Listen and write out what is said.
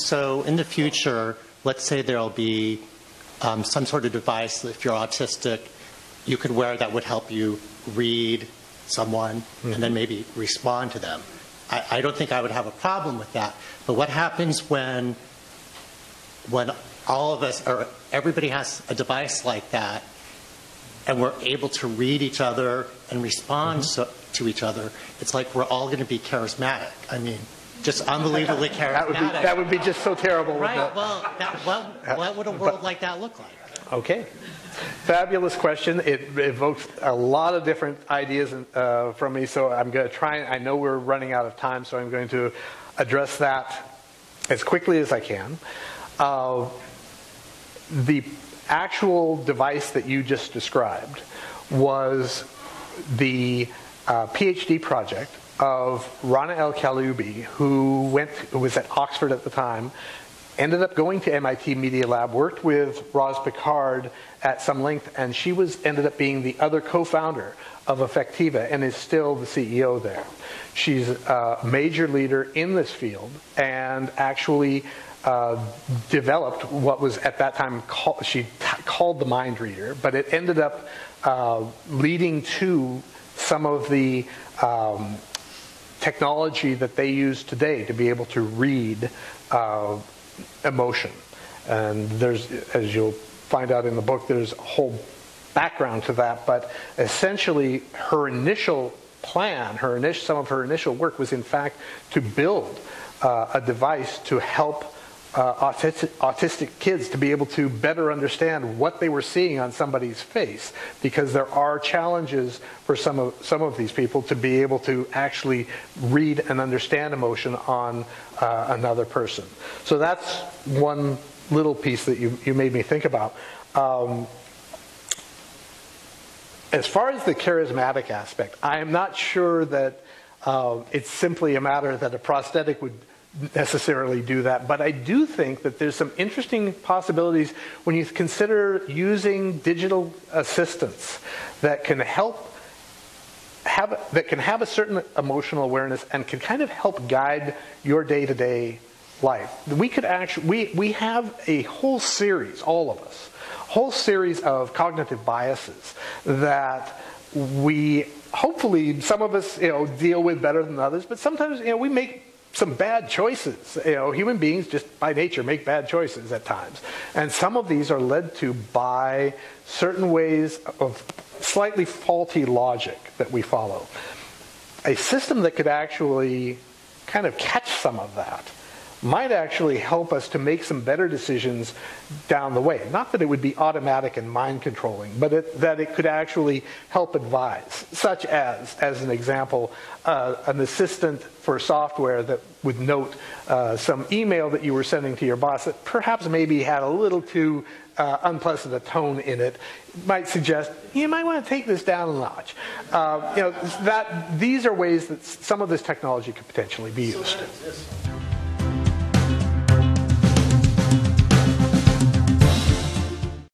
So in the future, let's say there'll be some sort of device, if you're autistic, you could wear that would help you read someone and then maybe respond to them. I don't think I would have a problem with that. But what happens when all of us, or everybody has a device like that, and we're able to read each other and respond to each other? It's like we're all going to be charismatic. I mean, just unbelievably charismatic. That would be just so terrible. Right. Well, what would a world like that look like? Okay. Fabulous question. It evokes a lot of different ideas from me, so I'm going to try. I know we're running out of time, so I'm going to address that as quickly as I can. The actual device that you just described was the PhD project of Rana El-Kaloubi, who was at Oxford at the time, ended up going to MIT Media Lab, worked with Roz Picard at some length, and she ended up being the other co-founder of Effectiva and is still the CEO there. She's a major leader in this field and actually developed what was at that time called the mind reader, but it ended up leading to some of the technology that they use today to be able to read emotion. And there's, as you'll find out in the book, there's a whole background to that, but essentially her initial plan, some of her initial work was in fact to build a device to help autistic kids to be able to better understand what they were seeing on somebody's face, because there are challenges for some of these people to be able to actually read and understand emotion on another person. So that's one little piece that you made me think about. As far as the charismatic aspect, I am not sure that it's simply a matter that a prosthetic would necessarily do that, but I do think that there's some interesting possibilities when you consider using digital assistants that can have a certain emotional awareness and can kind of help guide your day-to-day life. We have a whole series, all of us, whole series of cognitive biases that we hopefully some of us deal with better than others, but sometimes we make some bad choices. Human beings just by nature make bad choices at times. And some of these are led to by certain ways of slightly faulty logic that we follow. A system that could actually kind of catch some of that might actually help us to make some better decisions down the way. Not that it would be automatic and mind-controlling, but that it could actually help advise, such as an example, an assistant for software that would note some email that you were sending to your boss that perhaps maybe had a little too unpleasant a tone in it, might suggest you might want to take this down a notch. These are ways that some of this technology could potentially be used.